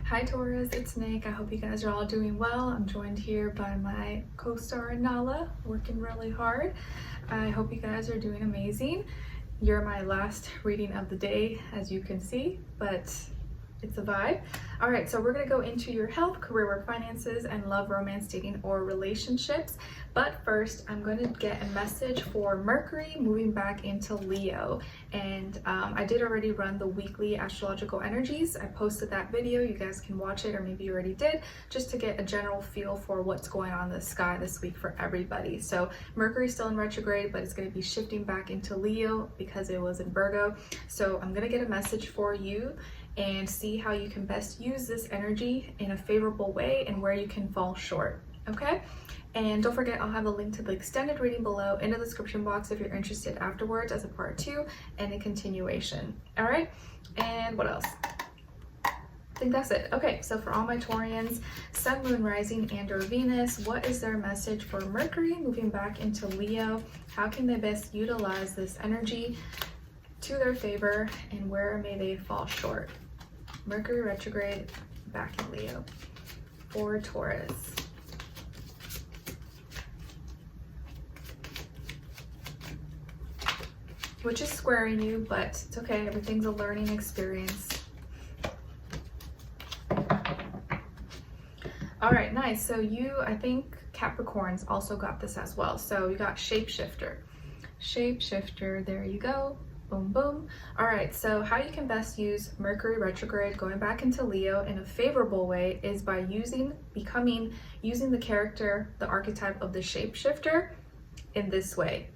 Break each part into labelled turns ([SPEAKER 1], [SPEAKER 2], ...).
[SPEAKER 1] Hi Taurus, it's Nick. I hope you guys are all doing well. I'm joined here by my co-star Nala, working really hard. I hope you guys are doing amazing. You're my last reading of the day, as you can see, but it's a vibe. All right, so we're gonna go into your health, career, work, finances, and love, romance, dating, or relationships. But first, I'm going to get a message for Mercury moving back into Leo. And I did already run the weekly astrological energies. I posted that video. You guys can watch it, or maybe you already did, just to get a general feel for what's going on in the sky this week for everybody. So Mercury's still in retrograde, but it's going to be shifting back into Leo because it was in Virgo. So I'm going to get a message for you and see how you can best use this energy in a favorable way and where you can fall short, okay? And don't forget, I'll have a link to the extended reading below in the description box if you're interested afterwards as a part 2 and a continuation, all right? And what else? I think that's it. Okay, so for all my Taurians, Sun, Moon, Rising, and or Venus, what is their message for Mercury moving back into Leo? How can they best utilize this energy to their favor, and where may they fall short? Mercury retrograde back in Leo for Taurus. Which is squaring you, but it's okay. Everything's a learning experience. All right, nice. So you, I think Capricorns also got this as well. So you got shapeshifter. Shapeshifter, there you go. Boom, boom. All right, so how you can best use Mercury retrograde going back into Leo in a favorable way is by using the character, the archetype of the shapeshifter in this way.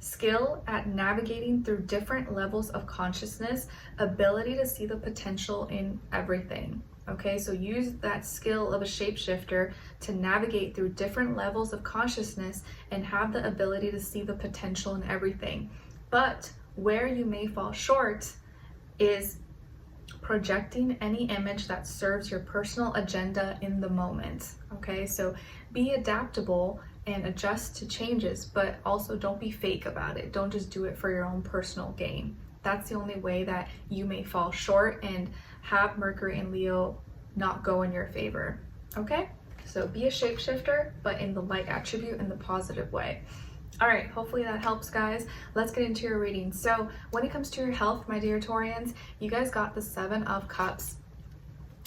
[SPEAKER 1] Skill at navigating through different levels of consciousness, ability to see the potential in everything. Okay, so use that skill of a shapeshifter to navigate through different levels of consciousness and have the ability to see the potential in everything. But where you may fall short is projecting any image that serves your personal agenda in the moment. Okay, so be adaptable and adjust to changes, but also don't be fake about it. Don't just do it for your own personal gain. That's the only way that you may fall short and have Mercury and Leo not go in your favor. Okay, so be a shapeshifter, but in the light attribute, in the positive way. All right, hopefully that helps, guys. Let's get into your reading. So when it comes to your health, my dear Taurians, you guys got the 7 of Cups.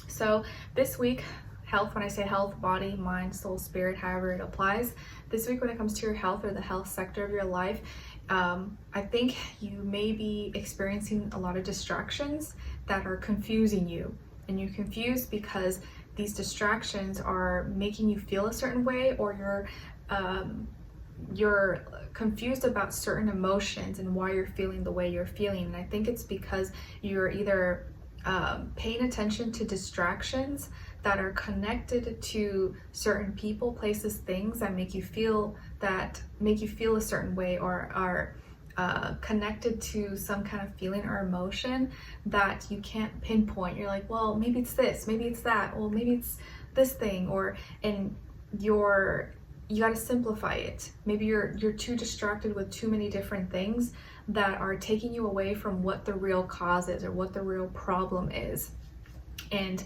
[SPEAKER 1] So this week, health, when I say health, body, mind, soul, spirit, however it applies. This week when it comes to your health or the health sector of your life, I think you may be experiencing a lot of distractions that are confusing you. And you're confused because these distractions are making you feel a certain way, or you're confused about certain emotions and why you're feeling the way you're feeling. And I think it's because you're either paying attention to distractions that are connected to certain people, places, things that make you feel a certain way, or are connected to some kind of feeling or emotion that you can't pinpoint. You're like, well, maybe it's this, maybe it's that, well, maybe it's this thing, and you got to simplify it. Maybe you're too distracted with too many different things that are taking you away from what the real cause is or what the real problem is, and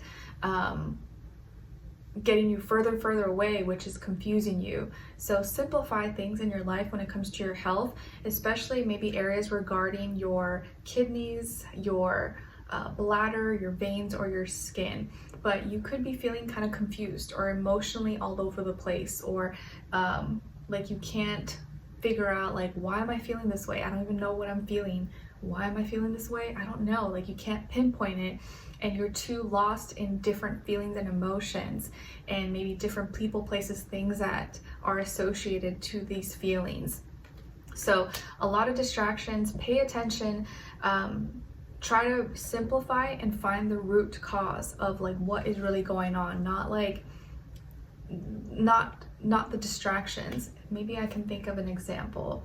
[SPEAKER 1] getting you further and further away, which is confusing you. So simplify things in your life when it comes to your health, especially maybe areas regarding your kidneys, your bladder, your veins, or your skin. But you could be feeling kind of confused or emotionally all over the place, or like you can't figure out, like, why am I feeling this way? I don't even know what I'm feeling. Why am I feeling this way? I don't know. Like, you can't pinpoint it, and you're too lost in different feelings and emotions, and maybe different people, places, things that are associated to these feelings. So a lot of distractions. Pay attention. Try to simplify and find the root cause of like what is really going on, not the distractions. Maybe I can think of an example.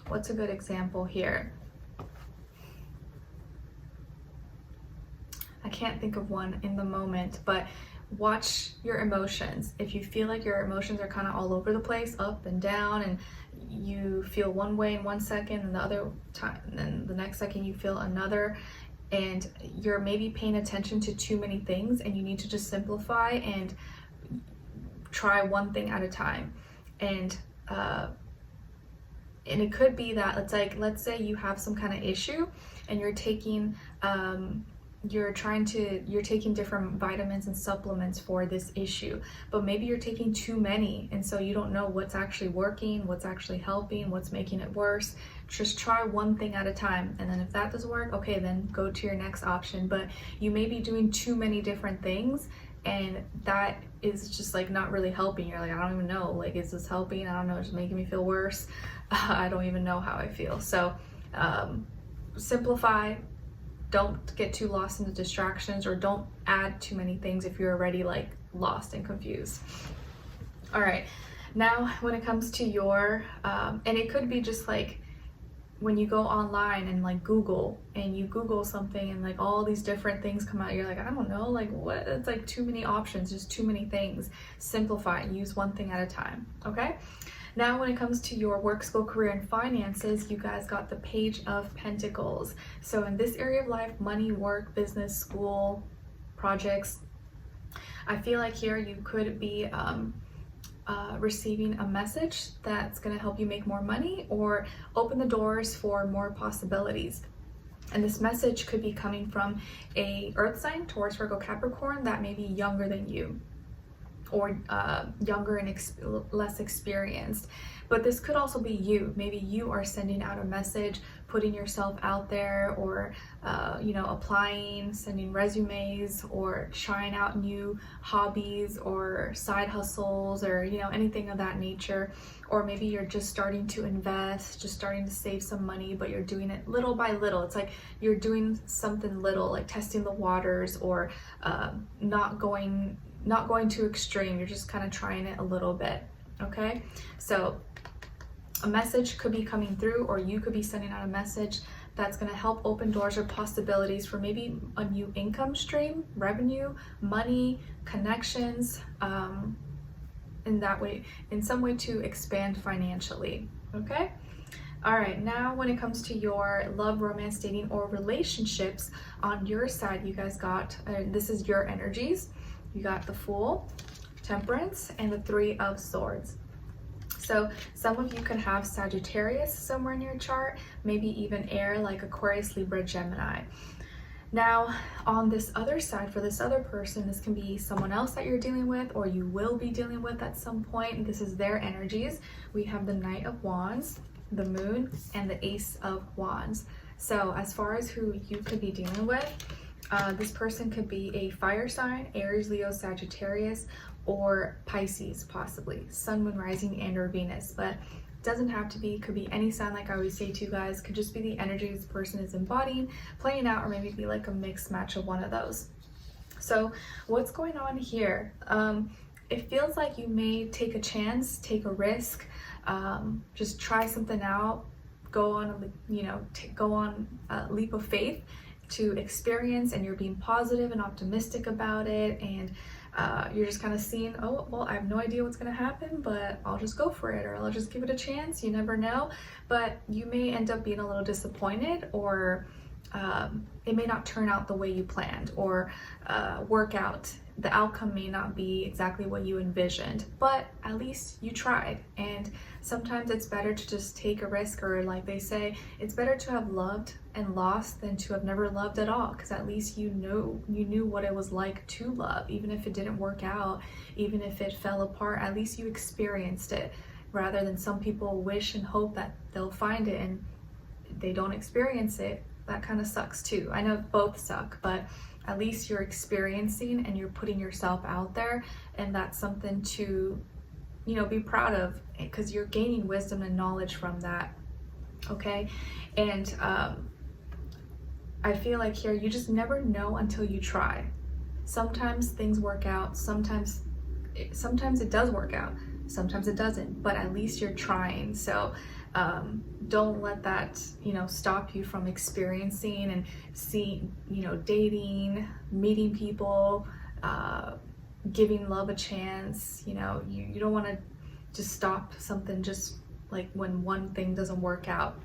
[SPEAKER 1] What's a good example here? I can't think of one in the moment, but watch your emotions. If you feel like your emotions are kind of all over the place, up and down, and you feel one way in 1 second, and the other time, and then the next second you feel another, and you're maybe paying attention to too many things, and you need to just simplify and try one thing at a time. And it could be that it's like, let's say you have some kind of issue and you're taking you're taking different vitamins and supplements for this issue, but maybe you're taking too many, and so you don't know what's actually working, what's actually helping, what's making it worse. Just try one thing at a time, and then if that doesn't work, okay, then go to your next option. But you may be doing too many different things, and that is just like not really helping. You're like, I don't even know, like, is this helping? I don't know, it's just making me feel worse. I don't even know how I feel. So simplify. Don't get too lost in the distractions, or don't add too many things if you're already like lost and confused. All right, now when it comes to your and it could be just like when you go online and like Google, and you Google something and like all these different things come out, you're like, I don't know, like what? It's like too many options, just too many things. Simplify and use one thing at a time. Okay. Now, when it comes to your work, school, career, and finances, you guys got the Page of Pentacles. So in this area of life, money, work, business, school, projects, I feel like here you could be receiving a message that's going to help you make more money or open the doors for more possibilities. And this message could be coming from a earth sign, Taurus, Virgo, Capricorn, that may be younger than you, or younger and less experienced. But this could also be you. Maybe you are sending out a message, putting yourself out there, or applying, sending resumes, or trying out new hobbies or side hustles, or anything of that nature. Or maybe you're just starting to invest, just starting to save some money, but you're doing it little by little. It's like you're doing something little, like testing the waters, or not going too extreme. You're just kind of trying it a little bit. Okay, so a message could be coming through, or you could be sending out a message that's going to help open doors or possibilities for maybe a new income stream, revenue, money, connections, in that way, in some way, to expand financially. Okay. All right, now when it comes to your love, romance, dating, or relationships, on your side, you guys got, this is your energies. You got the Fool, Temperance, and the Three of Swords. So some of you could have Sagittarius somewhere in your chart, maybe even air like Aquarius, Libra, Gemini. Now, on this other side, for this other person, this can be someone else that you're dealing with, or you will be dealing with at some point. This is their energies. We have the Knight of Wands, the Moon, and the Ace of Wands. So as far as who you could be dealing with, this person could be a fire sign, Aries, Leo, Sagittarius, or Pisces, possibly, Sun, Moon, Rising, and or Venus. But doesn't have to be, could be any sign, like I always say to you guys. Could just be the energy this person is embodying, playing out, or maybe be like a mixed match of one of those. So what's going on here? It feels like you may take a chance, take a risk, just try something out, go on a leap of faith to experience, and you're being positive and optimistic about it, and you're just kind of seeing, oh, well, I have no idea what's going to happen, but I'll just go for it, or I'll just give it a chance. You never know. But you may end up being a little disappointed, or it may not turn out the way you planned, or work out. The outcome may not be exactly what you envisioned, but at least you tried. And sometimes it's better to just take a risk, or like they say, it's better to have loved and lost than to have never loved at all, because at least you knew what it was like to love. Even if it didn't work out, even if it fell apart, at least you experienced it, rather than some people wish and hope that they'll find it and they don't experience it. That kind of sucks too. I know both suck, but at least you're experiencing and you're putting yourself out there, and that's something to be proud of, because you're gaining wisdom and knowledge from that. Okay. And I feel like here, you just never know until you try. Sometimes things work out, sometimes it does work out, sometimes it doesn't, but at least you're trying. So don't let that stop you from experiencing and seeing, dating, meeting people, giving love a chance. You don't want to just stop something just like when one thing doesn't work out.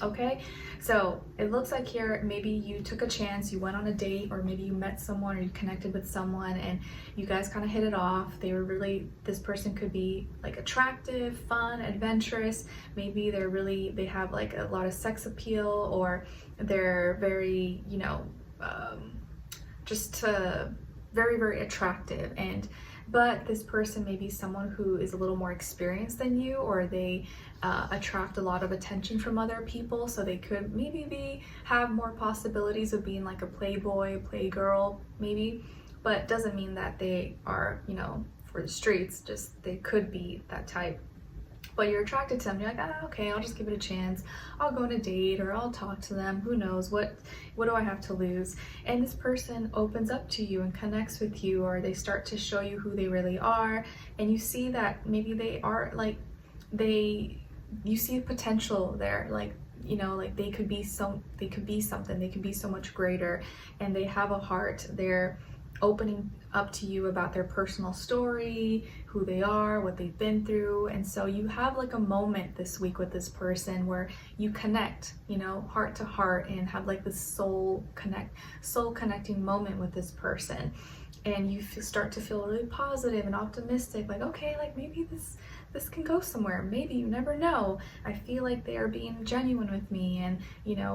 [SPEAKER 1] Okay, so it looks like here maybe you took a chance, you went on a date, or maybe you met someone or you connected with someone and you guys kind of hit it off. They were really, this person could be like attractive, fun, adventurous. Maybe they have like a lot of sex appeal, or they're very, just very, very attractive. But this person may be someone who is a little more experienced than you, or they attract a lot of attention from other people, so they could maybe have more possibilities of being like a playboy, playgirl maybe, but doesn't mean that they are, for the streets, just they could be that type. But you're attracted to them, you're like, okay, I'll just give it a chance, I'll go on a date, or I'll talk to them, who knows, what do I have to lose? And this person opens up to you and connects with you, or they start to show you who they really are, and you see that maybe they are like, you see potential there, like, like they could be something, they could be so much greater, and they have a heart, they're opening up to you about their personal story, who they are, what they've been through. And so you have like a moment this week with this person where you connect, heart to heart, and have like this soul connecting moment with this person. And you start to feel really positive and optimistic, like, okay, like maybe this can go somewhere, maybe, you never know, I feel like they are being genuine with me, and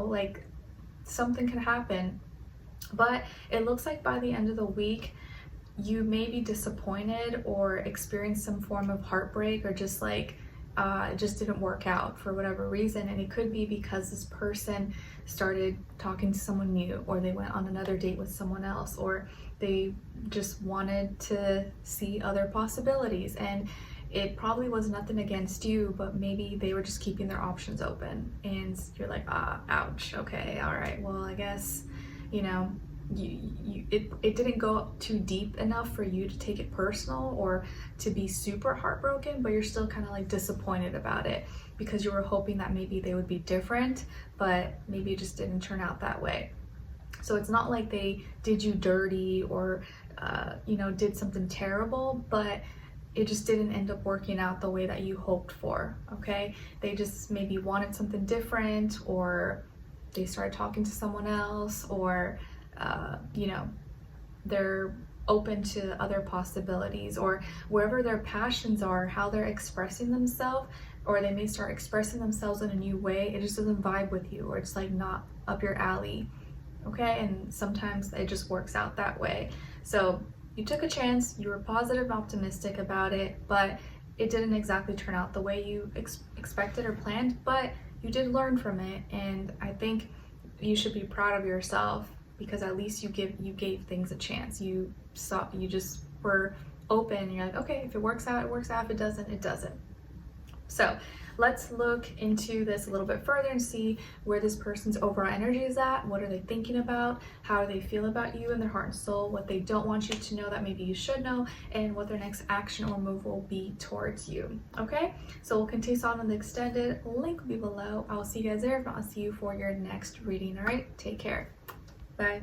[SPEAKER 1] like something can happen. But it looks like by the end of the week, you may be disappointed or experience some form of heartbreak, or just like it just didn't work out for whatever reason. And it could be because this person started talking to someone new, or they went on another date with someone else, or they just wanted to see other possibilities. And it probably was nothing against you, but maybe they were just keeping their options open. And you're like, ouch, okay, all right, well, I guess, it didn't go too deep enough for you to take it personal or to be super heartbroken, but you're still kind of like disappointed about it, because you were hoping that maybe they would be different, but maybe it just didn't turn out that way. So it's not like they did you dirty, or did something terrible, but it just didn't end up working out the way that you hoped for. Okay, they just maybe wanted something different, or they started talking to someone else, or they're open to other possibilities, or wherever their passions are, how they're expressing themselves, or they may start expressing themselves in a new way, it just doesn't vibe with you, or it's like not up your alley. Okay, and sometimes it just works out that way. So you took a chance, you were positive and optimistic about it, but it didn't exactly turn out the way you expected or planned, but you did learn from it. And I think you should be proud of yourself, because at least you gave things a chance. You just were open, and you're like, okay, if it works out, it works out. If it doesn't, it doesn't. So let's look into this a little bit further and see where this person's overall energy is at. What are they thinking about? How do they feel about you and their heart and soul? What they don't want you to know that maybe you should know, and what their next action or move will be towards you. Okay, so we'll continue on in the extended. Link will be below. I'll see you guys there. If not, I'll see you for your next reading. All right, take care. Bye.